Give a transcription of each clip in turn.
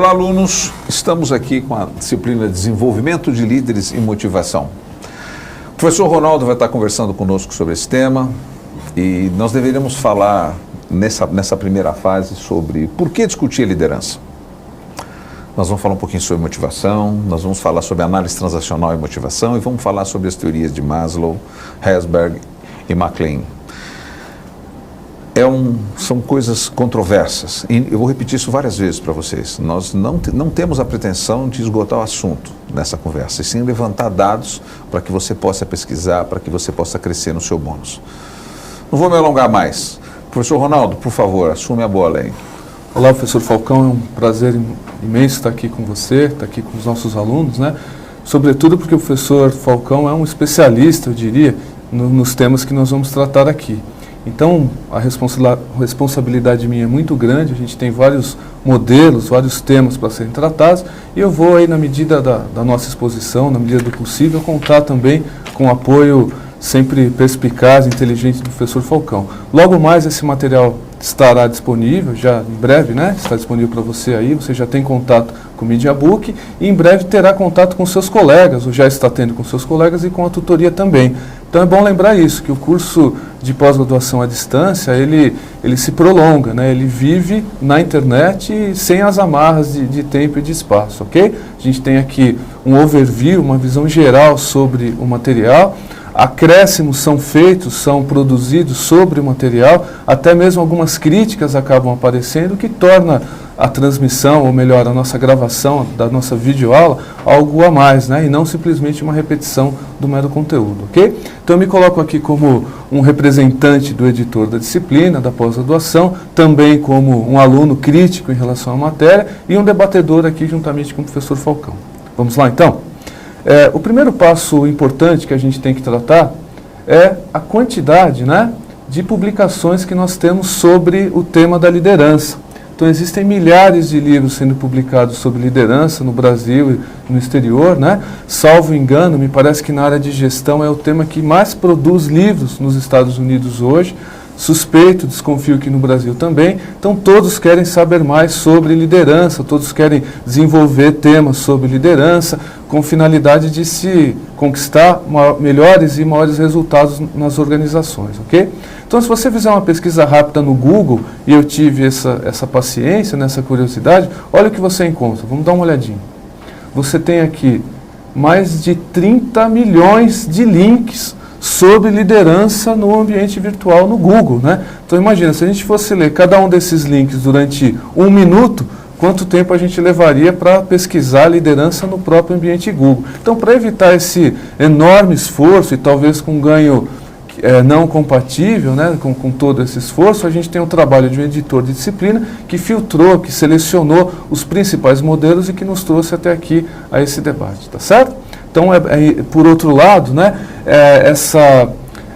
Olá, alunos. Estamos aqui com a disciplina Desenvolvimento de Líderes e Motivação. O professor Ronaldo vai estar conversando conosco sobre esse tema e nós deveríamos falar nessa primeira fase sobre por que discutir a liderança. Nós vamos falar um pouquinho sobre motivação, nós vamos falar sobre análise transacional e motivação e vamos falar sobre as teorias de Maslow, Herzberg e MacLean. São coisas controversas e eu vou repetir isso várias vezes para vocês. Nós não temos a pretensão de esgotar o assunto nessa conversa, e sim levantar dados para que você possa pesquisar, para que você possa crescer no seu bônus. Não vou me alongar mais. Professor Ronaldo, por favor, assume a bola aí. Olá, professor Falcão, é um prazer imenso estar aqui com você, estar aqui com os nossos alunos, né? Sobretudo porque o professor Falcão é um especialista, eu diria, nos temas que nós vamos tratar aqui. Então, a responsabilidade minha é muito grande, a gente tem vários modelos, vários temas para serem tratados, e eu vou aí, na medida da nossa exposição, na medida do possível, contar também com o apoio sempre perspicaz e inteligente do professor Falcão. Logo mais esse material estará disponível, já em breve, né? Está disponível para você aí, você já tem contato com o MediaBook e em breve terá contato com seus colegas, ou já está tendo com seus colegas e com a tutoria também. Então é bom lembrar isso, que o curso de pós-graduação à distância, ele se prolonga, né? Ele vive na internet sem as amarras de tempo e de espaço, ok? A gente tem aqui um overview, uma visão geral sobre o material. Acréscimos são feitos, são produzidos sobre o material, até mesmo algumas críticas acabam aparecendo, que torna a transmissão, ou melhor, a nossa gravação da nossa videoaula, algo a mais, né? E não simplesmente uma repetição do mero conteúdo, ok? Então eu me coloco aqui como um representante do editor da disciplina, da pós-graduação, também como um aluno crítico em relação à matéria e um debatedor aqui juntamente com o professor Falcão. Vamos lá então? O primeiro passo importante que a gente tem que tratar é a quantidade, né, de publicações que nós temos sobre o tema da liderança. Então existem milhares de livros sendo publicados sobre liderança no Brasil e no exterior, né? Salvo engano, me parece que na área de gestão é o tema que mais produz livros nos Estados Unidos hoje. Suspeito, desconfio que no Brasil também. Então todos querem saber mais sobre liderança, todos querem desenvolver temas sobre liderança com finalidade de se conquistar melhores e maiores resultados nas organizações, ok? Então se você fizer uma pesquisa rápida no Google, e eu tive essa paciência, essa curiosidade, olha o que você encontra, vamos dar uma olhadinha. Você tem aqui mais de 30 milhões de links sobre liderança no ambiente virtual no Google, né? Então imagina, se a gente fosse ler cada um desses links durante 1 minuto, quanto tempo a gente levaria para pesquisar liderança no próprio ambiente Google. Então, para evitar esse enorme esforço e talvez com ganho não compatível, né, com todo esse esforço, a gente tem um trabalho de um editor de disciplina que filtrou, que selecionou os principais modelos e que nos trouxe até aqui a esse debate, tá certo? Então, por outro lado, né,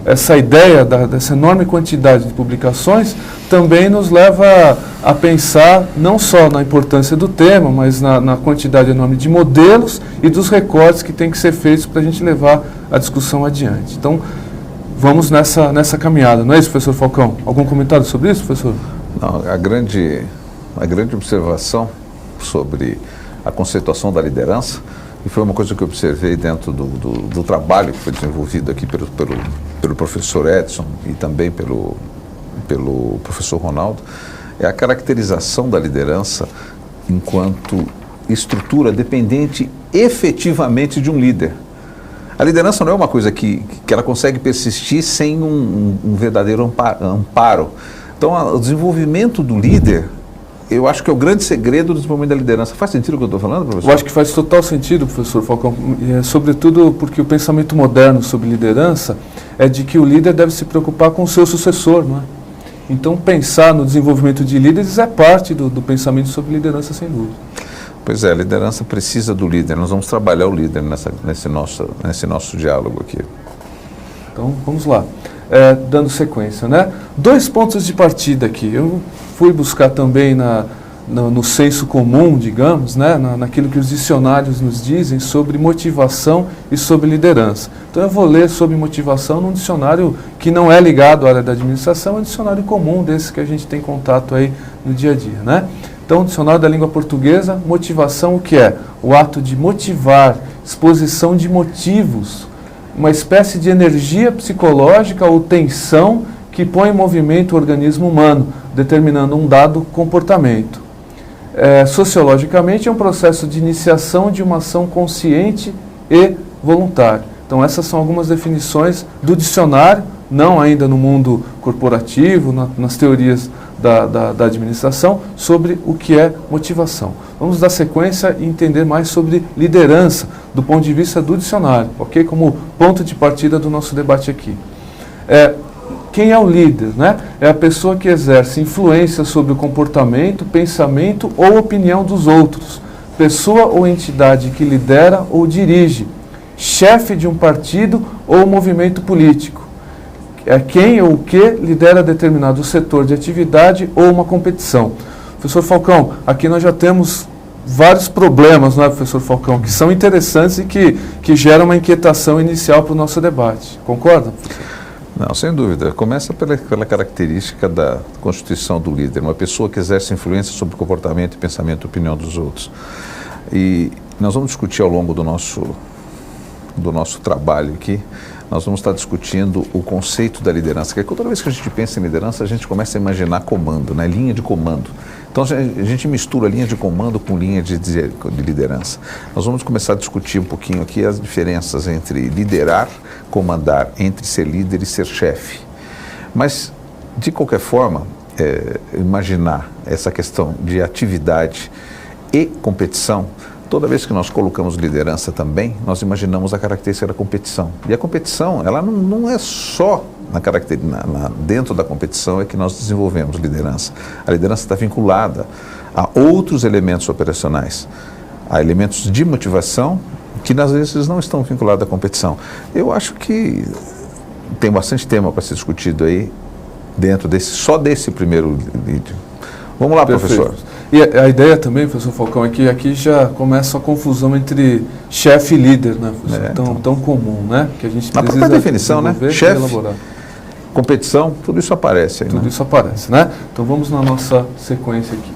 essa ideia dessa enorme quantidade de publicações também nos leva a pensar não só na importância do tema, mas na quantidade enorme de modelos e dos recortes que tem que ser feitos para a gente levar a discussão adiante. Então, vamos nessa caminhada, não é isso, professor Falcão? Algum comentário sobre isso, professor? Não, a grande observação sobre a conceituação da liderança, e foi uma coisa que eu observei dentro do trabalho que foi desenvolvido aqui pelo professor Edson e também pelo professor Ronaldo, é a caracterização da liderança enquanto estrutura dependente efetivamente de um líder. A liderança não é uma coisa que ela consegue persistir sem um verdadeiro amparo. Então, o desenvolvimento do líder, eu acho que é o grande segredo do desenvolvimento da liderança. Faz sentido o que eu estou falando, professor? Eu acho que faz total sentido, professor Falcão, sobretudo porque o pensamento moderno sobre liderança é de que o líder deve se preocupar com o seu sucessor, não é? Então, pensar no desenvolvimento de líderes é parte do pensamento sobre liderança, sem dúvida. Pois é, a liderança precisa do líder. Nós vamos trabalhar o líder nesse nosso diálogo aqui. Então, vamos lá. Dando sequência, né? 2 pontos de partida aqui. Eu fui buscar também no senso comum, digamos, né? Naquilo que os dicionários nos dizem sobre motivação e sobre liderança. Então eu vou ler sobre motivação num dicionário que não é ligado à área da administração, é um dicionário comum desse que a gente tem contato aí no dia a dia, né? Então, o dicionário da língua portuguesa, motivação, o que é? O ato de motivar, exposição de motivos, uma espécie de energia psicológica ou tensão que põe em movimento o organismo humano, determinando um dado comportamento. Sociologicamente, é um processo de iniciação de uma ação consciente e voluntária. Então, essas são algumas definições do dicionário, não ainda no mundo corporativo, nas teorias da administração, sobre o que é motivação. Vamos dar sequência e entender mais sobre liderança, do ponto de vista do dicionário, ok? Como ponto de partida do nosso debate aqui. Quem é o líder, né? É a pessoa que exerce influência sobre o comportamento, pensamento ou opinião dos outros. Pessoa ou entidade que lidera ou dirige. Chefe de um partido ou movimento político. É quem ou o que lidera determinado setor de atividade ou uma competição. Professor Falcão, aqui nós já temos vários problemas, não é, professor Falcão, que são interessantes e que geram uma inquietação inicial para o nosso debate. Concorda? Não, sem dúvida. Começa pela característica da constituição do líder, uma pessoa que exerce influência sobre o comportamento, pensamento e opinião dos outros. E nós vamos discutir ao longo do nosso trabalho aqui, nós vamos estar discutindo o conceito da liderança, que toda vez que a gente pensa em liderança, a gente começa a imaginar comando, né? Linha de comando. Então a gente mistura linha de comando com linha de liderança. Nós vamos começar a discutir um pouquinho aqui as diferenças entre liderar, comandar, entre ser líder e ser chefe. Mas, de qualquer forma, imaginar essa questão de atividade e competição, toda vez que nós colocamos liderança também, nós imaginamos a característica da competição. E a competição, ela não é só dentro da competição é que nós desenvolvemos liderança. A liderança está vinculada a outros elementos operacionais, a elementos de motivação que às vezes não estão vinculados à competição. Eu acho que tem bastante tema para ser discutido aí dentro só desse primeiro vídeo. Vamos lá, perfeito, professor. E a ideia também, professor Falcão, é que aqui já começa a confusão entre chefe e líder, né, professor? Tão comum, né? Que a gente precisa, na própria definição, né? Chefe, competição, tudo isso aparece aí, tudo, né? Isso aparece, né? Então vamos na nossa sequência aqui.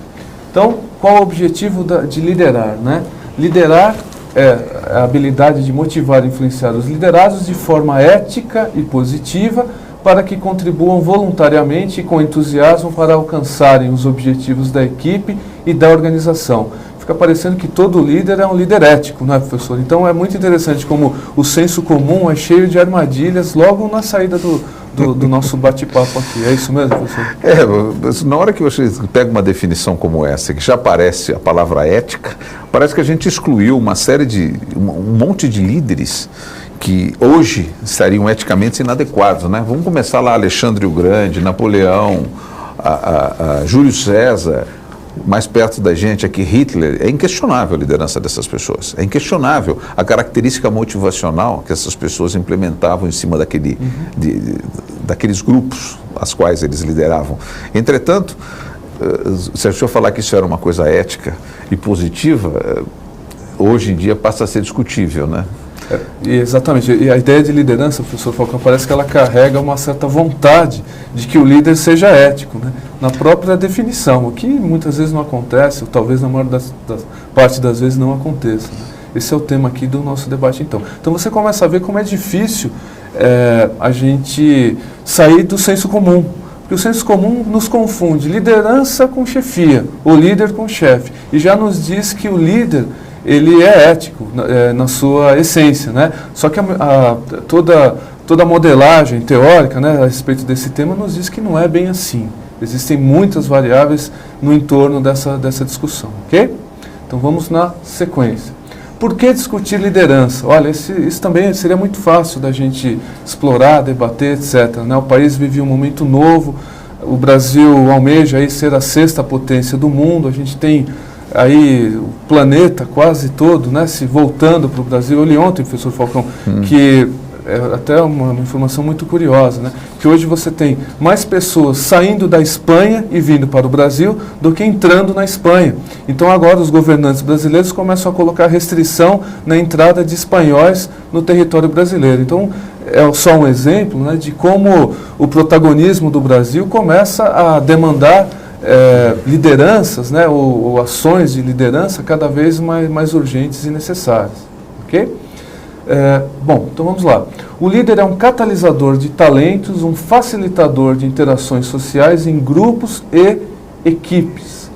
Então, qual o objetivo de liderar, né? Liderar é a habilidade de motivar e influenciar os liderados de forma ética e positiva para que contribuam voluntariamente e com entusiasmo para alcançarem os objetivos da equipe e da organização. Fica parecendo que todo líder é um líder ético, não é, professor? Então é muito interessante como o senso comum é cheio de armadilhas logo na saída do nosso bate-papo aqui. É isso mesmo, professor? Na hora que você pega uma definição como essa, que já aparece a palavra ética, parece que a gente excluiu um monte de líderes que hoje estariam eticamente inadequados, né? Vamos começar lá, Alexandre o Grande, Napoleão, Júlio César, mais perto da gente aqui, Hitler. É inquestionável a liderança dessas pessoas, é inquestionável a característica motivacional que essas pessoas implementavam em cima daqueles grupos as quais eles lideravam. Entretanto, se a gente falar que isso era uma coisa ética e positiva, hoje em dia passa a ser discutível, né? Exatamente. E a ideia de liderança, professor Falcão, parece que ela carrega uma certa vontade de que o líder seja ético, né? Na própria definição, o que muitas vezes não acontece, ou talvez na maior parte das vezes não aconteça, né? Esse é o tema aqui do nosso debate, então. Então você começa a ver como é difícil a gente sair do senso comum. Porque o senso comum nos confunde liderança com chefia, o líder com chefe. E já nos diz que o líder, ele é ético na sua essência, né? Só que toda a modelagem teórica, né, a respeito desse tema nos diz que não é bem assim. Existem muitas variáveis no entorno dessa discussão, ok? Então vamos na sequência. Por que discutir liderança? Olha, isso também seria muito fácil da gente explorar, debater, etc., né? O país vive um momento novo, o Brasil almeja aí ser a 6ª potência do mundo, a gente tem aí o planeta quase todo, né, se voltando para o Brasil. Eu li ontem, professor Falcão, que é até uma informação muito curiosa, né, que hoje você tem mais pessoas saindo da Espanha e vindo para o Brasil do que entrando na Espanha. Então agora os governantes brasileiros começam a colocar restrição na entrada de espanhóis no território brasileiro. Então é só um exemplo, né, de como o protagonismo do Brasil começa a demandar lideranças, né, ou ações de liderança cada vez mais urgentes e necessárias. Ok? Bom, então vamos lá. O líder é um catalisador de talentos, um facilitador de interações sociais em grupos e equipes.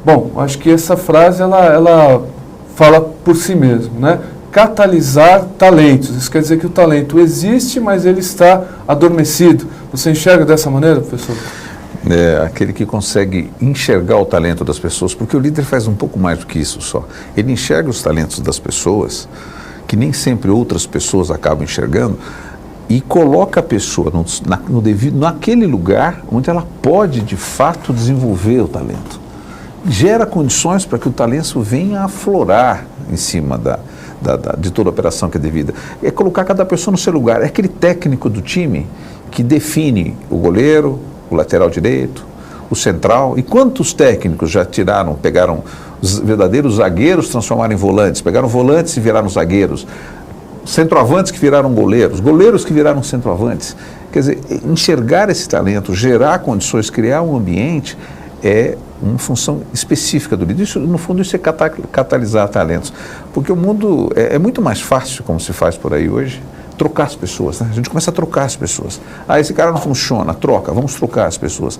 Bom, acho que essa frase ela fala por si mesmo, né? Catalisar talentos. Isso quer dizer que o talento existe, mas ele está adormecido. Você enxerga dessa maneira, professor? Aquele que consegue enxergar o talento das pessoas, porque o líder faz um pouco mais do que isso só. Ele enxerga os talentos das pessoas, que nem sempre outras pessoas acabam enxergando, e coloca a pessoa naquele lugar onde ela pode, de fato, desenvolver o talento. Gera condições para que o talento venha a aflorar em cima de toda a operação que é devida. É colocar cada pessoa no seu lugar. É aquele técnico do time que define o goleiro, o lateral direito, o central. E quantos técnicos já pegaram os verdadeiros zagueiros, transformaram em volantes, pegaram volantes e viraram zagueiros, centroavantes que viraram goleiros, goleiros que viraram centroavantes. Quer dizer, enxergar esse talento, gerar condições, criar um ambiente é uma função específica do líder. Isso, no fundo, isso é catalisar talentos. Porque o mundo é muito mais fácil, como se faz por aí hoje, trocar as pessoas, né? A gente começa a trocar as pessoas. Esse cara não funciona, troca, vamos trocar as pessoas.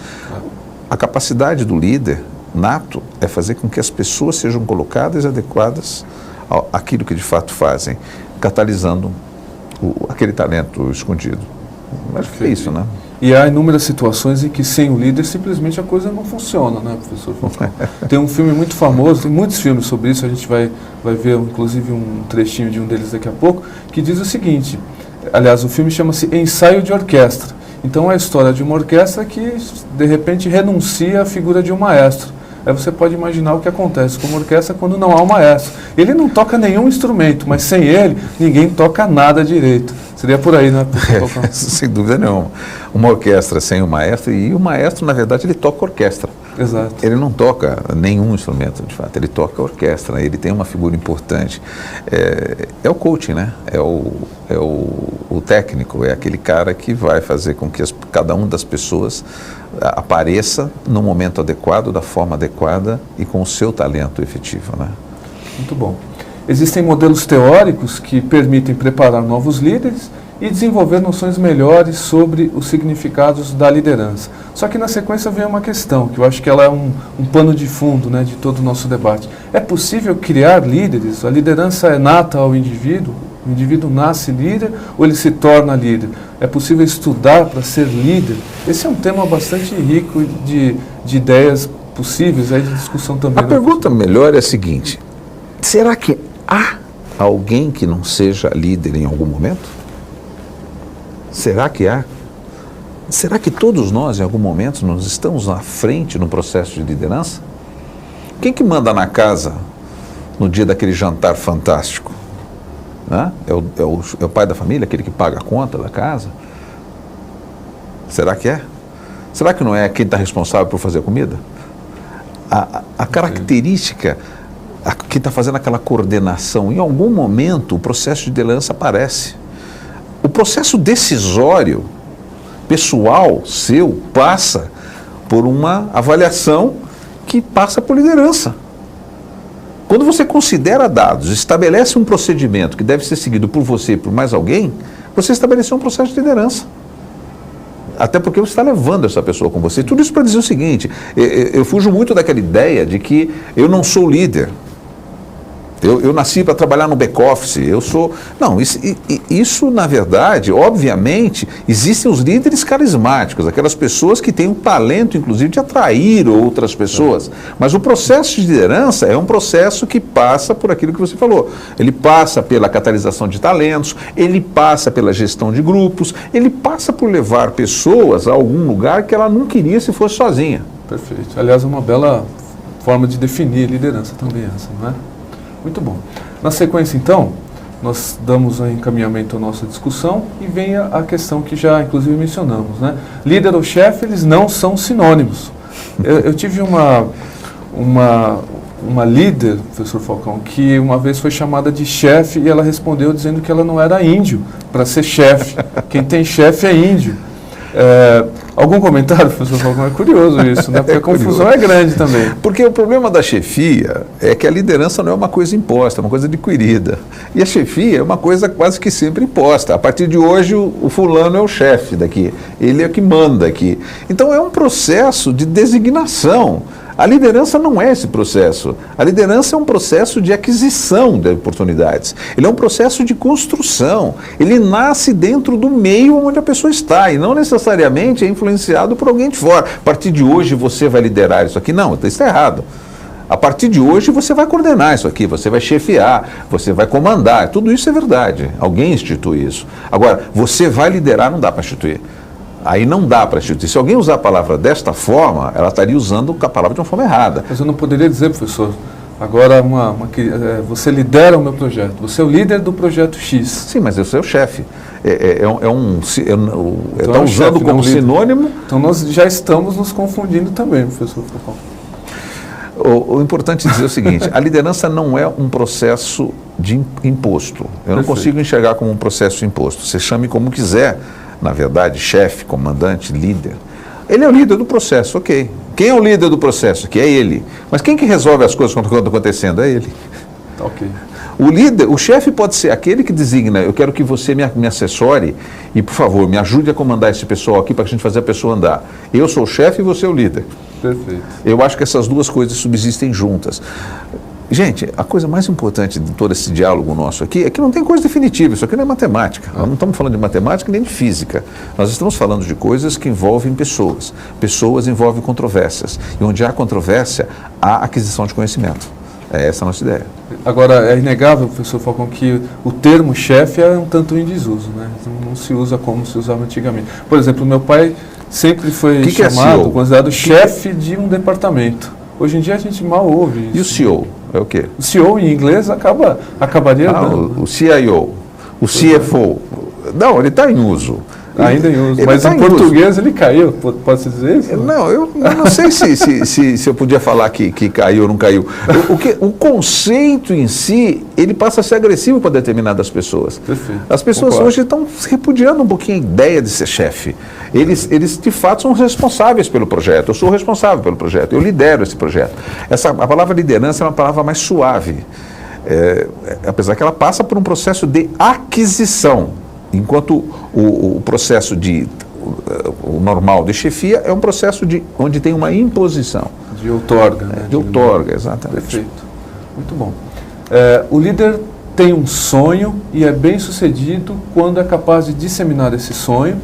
A capacidade do líder nato é fazer com que as pessoas sejam colocadas e adequadas àquilo que de fato fazem, catalisando aquele talento escondido. Acho que é isso, né? E há inúmeras situações em que sem o líder simplesmente a coisa não funciona, né, professor? Tem um filme muito famoso, tem muitos filmes sobre isso, a gente vai ver inclusive um trechinho de um deles daqui a pouco, que diz o seguinte, aliás, o filme chama-se Ensaio de Orquestra. Então é a história de uma orquestra que de repente renuncia à figura de um maestro. Aí você pode imaginar o que acontece com uma orquestra quando não há um maestro. Ele não toca nenhum instrumento, mas sem ele ninguém toca nada direito. Seria por aí, né? Sem dúvida nenhuma. Uma orquestra sem o maestro, e o maestro, na verdade, ele toca orquestra. Exato. Ele não toca nenhum instrumento, de fato, ele toca orquestra, né? Ele tem uma figura importante. É o coaching, né? É o técnico, é aquele cara que vai fazer com que cada uma das pessoas apareça no momento adequado, da forma adequada e com o seu talento efetivo, né? Muito bom. Existem modelos teóricos que permitem preparar novos líderes e desenvolver noções melhores sobre os significados da liderança. Só que na sequência vem uma questão, que eu acho que ela é um pano de fundo, né, de todo o nosso debate. É possível criar líderes? A liderança é nata ao indivíduo? O indivíduo nasce líder ou ele se torna líder? É possível estudar para ser líder? Esse é um tema bastante rico de ideias possíveis, aí de discussão também. A pergunta melhor é a seguinte: será que há alguém que não seja líder em algum momento? Será que há? Será que todos nós, em algum momento, nós estamos na frente no processo de liderança? Quem que manda na casa no dia daquele jantar fantástico? Né? É o pai da família, aquele que paga a conta da casa? Será que é? Será que não é quem está responsável por fazer a comida? A característica, que está fazendo aquela coordenação, em algum momento o processo de liderança aparece. O processo decisório pessoal seu passa por uma avaliação que passa por liderança. Quando você considera dados, estabelece um procedimento que deve ser seguido por você e por mais alguém, você estabeleceu um processo de liderança. Até porque você está levando essa pessoa com você. Tudo isso para dizer o seguinte: eu fujo muito daquela ideia de que eu não sou líder. Eu nasci para trabalhar no back-office, eu sou... Não, isso, na verdade, obviamente, existem os líderes carismáticos, aquelas pessoas que têm o talento, inclusive, de atrair outras pessoas. Mas o processo de liderança é um processo que passa por aquilo que você falou. Ele passa pela catalisação de talentos, ele passa pela gestão de grupos, ele passa por levar pessoas a algum lugar que ela não queria se fosse sozinha. Perfeito. Aliás, é uma bela forma de definir liderança também essa, não é? Muito bom. Na sequência, então, nós damos um encaminhamento à nossa discussão e vem a questão que já, inclusive, mencionamos, né? Líder ou chefe, eles não são sinônimos. Eu tive uma líder, professor Falcão, que uma vez foi chamada de chefe e ela respondeu dizendo que ela não era índio para ser chefe. Quem tem chefe é índio. Algum comentário, professor Falcão? É curioso isso, né? Porque a confusão é grande também. Porque o problema da chefia é que a liderança não é uma coisa imposta, é uma coisa adquirida. E a chefia é uma coisa quase que sempre imposta. A partir de hoje, o fulano é o chefe daqui, ele é o que manda aqui. Então é um processo de designação. A liderança não é esse processo. A liderança é um processo de aquisição de oportunidades. Ele é um processo de construção. Ele nasce dentro do meio onde a pessoa está e não necessariamente é influenciado por alguém de fora. A partir de hoje você vai liderar isso aqui. Não, isso está errado. A partir de hoje você vai coordenar isso aqui, você vai chefiar, você vai comandar. Tudo isso é verdade. Alguém institui isso. Agora, você vai liderar, não dá para instituir. Aí não dá para instituir. Se alguém usar a palavra desta forma, ela estaria usando a palavra de uma forma errada. Mas eu não poderia dizer, professor, agora você lidera o meu projeto, você é o líder do projeto X. Sim, mas eu sou o chefe. Está um usando chefe, como não líder. sinônimo. Então nós já estamos nos confundindo também, professor Falcão. O importante é dizer o seguinte, a liderança não é um processo de imposto. Eu não consigo enxergar como um processo de imposto. Você chame como quiser. Na verdade, chefe, comandante, líder. Ele é o líder do processo, ok. Quem é o líder do processo? Que é ele. Mas quem que resolve as coisas quando estão acontecendo? É ele. Tá, ok. O líder, o chefe pode ser aquele que designa, eu quero que você me assessore e, por favor, me ajude a comandar esse pessoal aqui para a gente fazer a pessoa andar. Eu sou o chefe e você é o líder. Perfeito. Eu acho que essas duas coisas subsistem juntas. Gente, a coisa mais importante de todo esse diálogo nosso aqui é que não tem coisa definitiva, isso aqui não é matemática. Nós não estamos falando de matemática nem de física. Nós estamos falando de coisas que envolvem pessoas. Pessoas envolvem controvérsias. E onde há controvérsia, há aquisição de conhecimento. É essa a nossa ideia. Agora, é inegável, professor Falcão, que o termo chefe é um tanto em desuso, né? Não se usa como se usava antigamente. Por exemplo, meu pai sempre foi chamado, considerado chefe de um departamento. Hoje em dia a gente mal ouve isso. E o CEO? É o quê? O CEO em inglês acabaria dando. O CIO, o CFO. Não, ele está em uso. Ainda em uso, mas em português ele caiu, pode-se dizer isso? Não, eu não sei se eu podia falar que caiu ou não caiu. O conceito em si, ele passa a ser agressivo para determinadas pessoas. Perfeito. As pessoas hoje estão repudiando um pouquinho a ideia de ser chefe. Eles de fato são responsáveis pelo projeto. Eu sou responsável pelo projeto, eu lidero esse projeto. A palavra liderança é uma palavra mais suave, apesar que ela passa por um processo de aquisição. Enquanto o processo o normal de chefia é um processo onde tem uma imposição. De outorga, né? De outorga, exatamente. Perfeito. Muito bom. O líder tem um sonho e é bem sucedido quando é capaz de disseminar esse sonho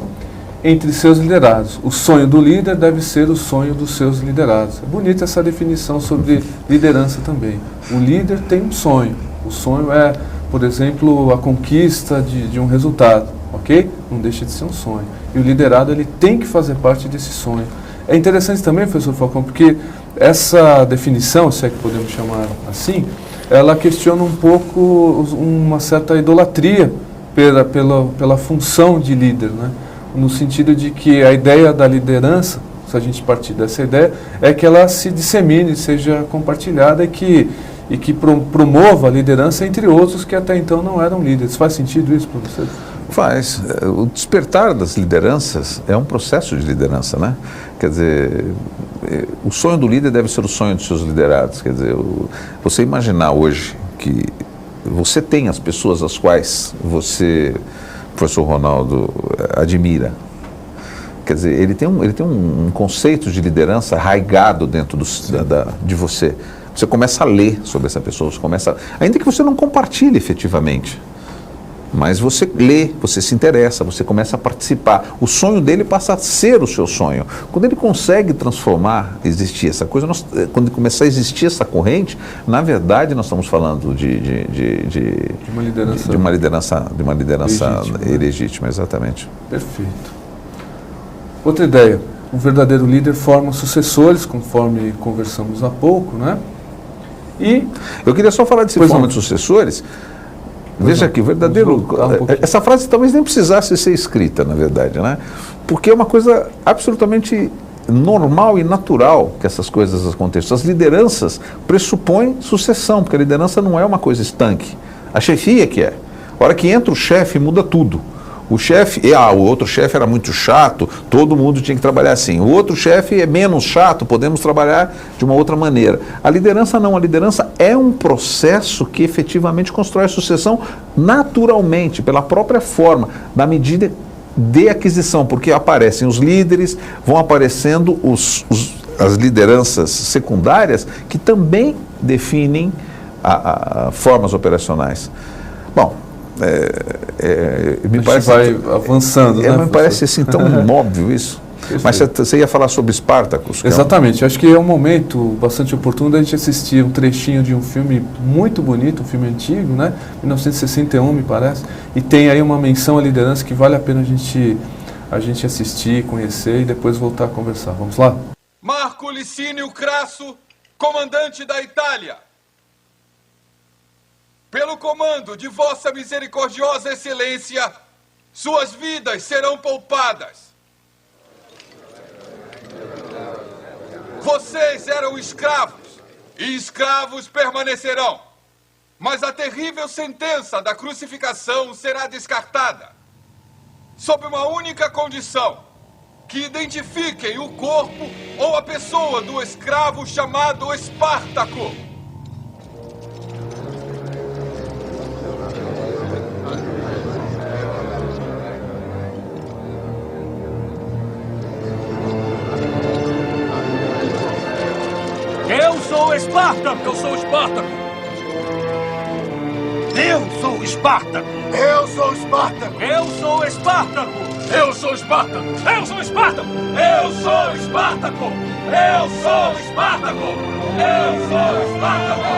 entre seus liderados. O sonho do líder deve ser o sonho dos seus liderados. É bonita essa definição sobre liderança também. O líder tem um sonho. O sonho é, por exemplo, a conquista de um resultado, ok? Não deixa de ser um sonho. E o liderado, ele tem que fazer parte desse sonho. É interessante também, professor Falcão, porque essa definição, se é que podemos chamar assim, ela questiona um pouco uma certa idolatria pela função de líder, né? No sentido de que a ideia da liderança, se a gente partir dessa ideia, é que ela se dissemine, seja compartilhada e que promova a liderança entre outros que até então não eram líderes. Faz sentido isso para você? Faz. O despertar das lideranças é um processo de liderança, né? Quer dizer, o sonho do líder deve ser o sonho dos seus liderados. Quer dizer, você imaginar hoje que você tem as pessoas às quais você, professor Ronaldo, admira. Quer dizer, ele tem um conceito de liderança arraigado dentro de você. Você começa a ler sobre essa pessoa, ainda que você não compartilhe efetivamente, mas você lê, você se interessa, você começa a participar. O sonho dele passa a ser o seu sonho. Quando ele consegue existir essa coisa, quando começar a existir essa corrente, na verdade nós estamos falando de uma liderança legítima, exatamente. Perfeito. Outra ideia, o verdadeiro líder forma sucessores, conforme conversamos há pouco, né? E eu queria só falar desse forma de sucessores. Veja aqui, o verdadeiro... essa frase talvez nem precisasse ser escrita, na verdade, né? Porque é uma coisa absolutamente normal e natural que essas coisas aconteçam. As lideranças pressupõem sucessão, porque a liderança não é uma coisa estanque. A chefia que é. A hora que entra o chefe, muda tudo. O chefe, o outro chefe era muito chato, todo mundo tinha que trabalhar assim. O outro chefe é menos chato, podemos trabalhar de uma outra maneira. A liderança não, a liderança é um processo que efetivamente constrói a sucessão naturalmente, pela própria forma, na medida de aquisição, porque aparecem os líderes, vão aparecendo as lideranças secundárias que também definem formas operacionais. Bom, me parece vai avançando, né? Me parece assim tão óbvio isso. Mas você ia falar sobre Spartacus? Exatamente, acho que é um momento bastante oportuno da gente assistir um trechinho de um filme muito bonito, um filme antigo, né? 1961, me parece, e tem aí uma menção à liderança que vale a pena a gente assistir, conhecer e depois voltar a conversar. Vamos lá? Marco Licínio Crasso, comandante da Itália. Pelo comando de Vossa Misericordiosa Excelência, suas vidas serão poupadas. Vocês eram escravos, e escravos permanecerão. Mas a terrível sentença da crucificação será descartada, sob uma única condição: que identifiquem o corpo ou a pessoa do escravo chamado Espartaco. Eu sou Espartaco! Eu sou Espartaco! Eu sou Espartaco! Eu sou Espartaco! Eu sou Espartaco! Eu sou Espartaco! Eu sou Espartaco! Eu sou Espartaco! Eu sou Espartaco! Eu sou Espartaco!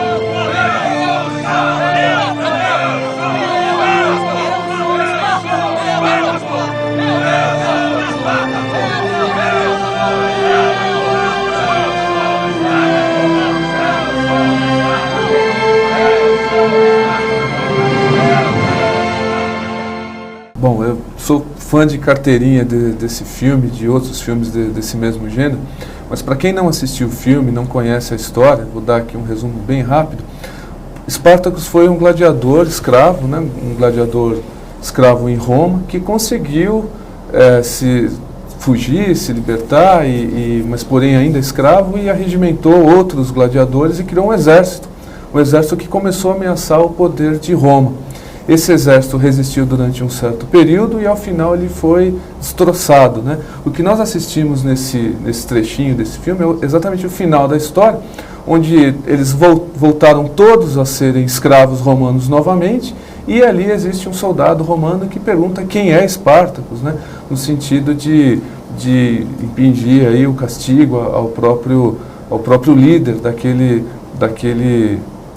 Bom, eu sou fã de carteirinha desse filme, de outros filmes desse mesmo gênero, mas para quem não assistiu o filme, não conhece a história, vou dar aqui um resumo bem rápido. Spartacus foi um gladiador escravo, né, um gladiador escravo em Roma, que conseguiu fugir, se libertar, mas porém ainda escravo, e arregimentou outros gladiadores e criou um exército que começou a ameaçar o poder de Roma. Esse exército resistiu durante um certo período e ao final ele foi destroçado, né? O que nós assistimos nesse trechinho desse filme é exatamente o final da história, onde eles voltaram todos a serem escravos romanos novamente, e ali existe um soldado romano que pergunta quem é Espartacus, né? No sentido de impingir aí o castigo ao próprio líder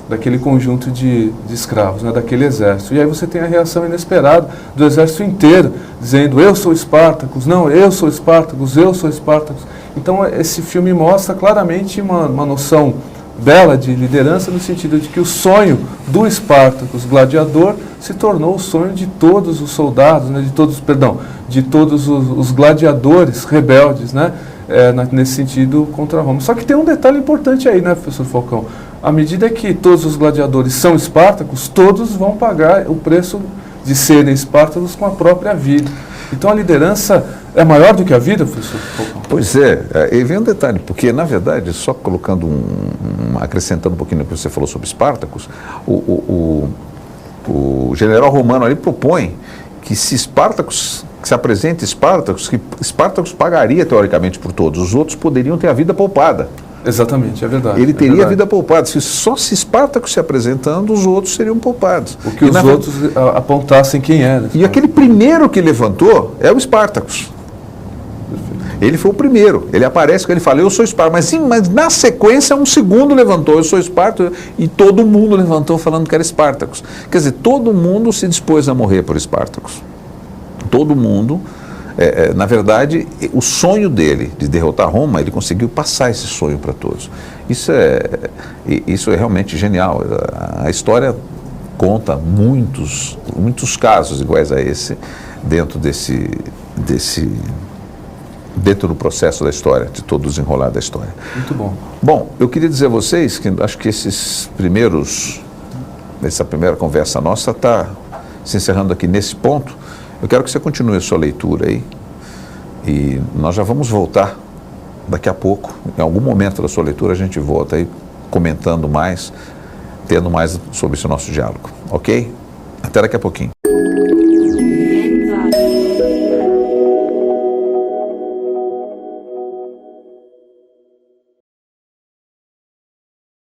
daquele conjunto de escravos, né, daquele exército. E aí você tem a reação inesperada do exército inteiro, dizendo: eu sou Espartacus, não, eu sou Espartacus, eu sou Espartacus. Então esse filme mostra claramente uma noção bela de liderança, no sentido de que o sonho do Espartacus gladiador se tornou o sonho de todos os soldados, né, de todos os gladiadores rebeldes, né, nesse sentido contra Roma. Só que tem um detalhe importante aí, né, professor Falcão? À medida que todos os gladiadores são Espartacus, todos vão pagar o preço de serem Espartacus com a própria vida. Então a liderança é maior do que a vida, professor Falcão? Pois é, e vem um detalhe, porque na verdade, só colocando acrescentando um pouquinho no que você falou sobre Espartacus, o general romano ali propõe que se apresente Espartacus, que Espartacus pagaria teoricamente por todos, os outros poderiam ter a vida poupada. Exatamente, é verdade. Ele teria a vida poupada. Só se Espartacus se apresentando, os outros seriam poupados. O que os outros apontassem quem era. E aquele primeiro que levantou é o Espartacus. Ele foi o primeiro. Ele aparece, ele fala: eu sou Espartacus. Mas na sequência, um segundo levantou: eu sou Espartacus. E todo mundo levantou falando que era Espartacus. Quer dizer, todo mundo se dispôs a morrer por Espartacus. Todo mundo. Na verdade, o sonho dele de derrotar Roma, ele conseguiu passar esse sonho para todos. Isso é realmente genial. A história conta muitos casos iguais a esse dentro dentro do processo da história, de todo o desenrolar da história. Muito bom. Bom, eu queria dizer a vocês que acho que essa primeira conversa nossa está se encerrando aqui nesse ponto. Eu quero que você continue a sua leitura aí e nós já vamos voltar daqui a pouco. Em algum momento da sua leitura a gente volta aí comentando mais, tendo mais sobre esse nosso diálogo, ok? Até daqui a pouquinho.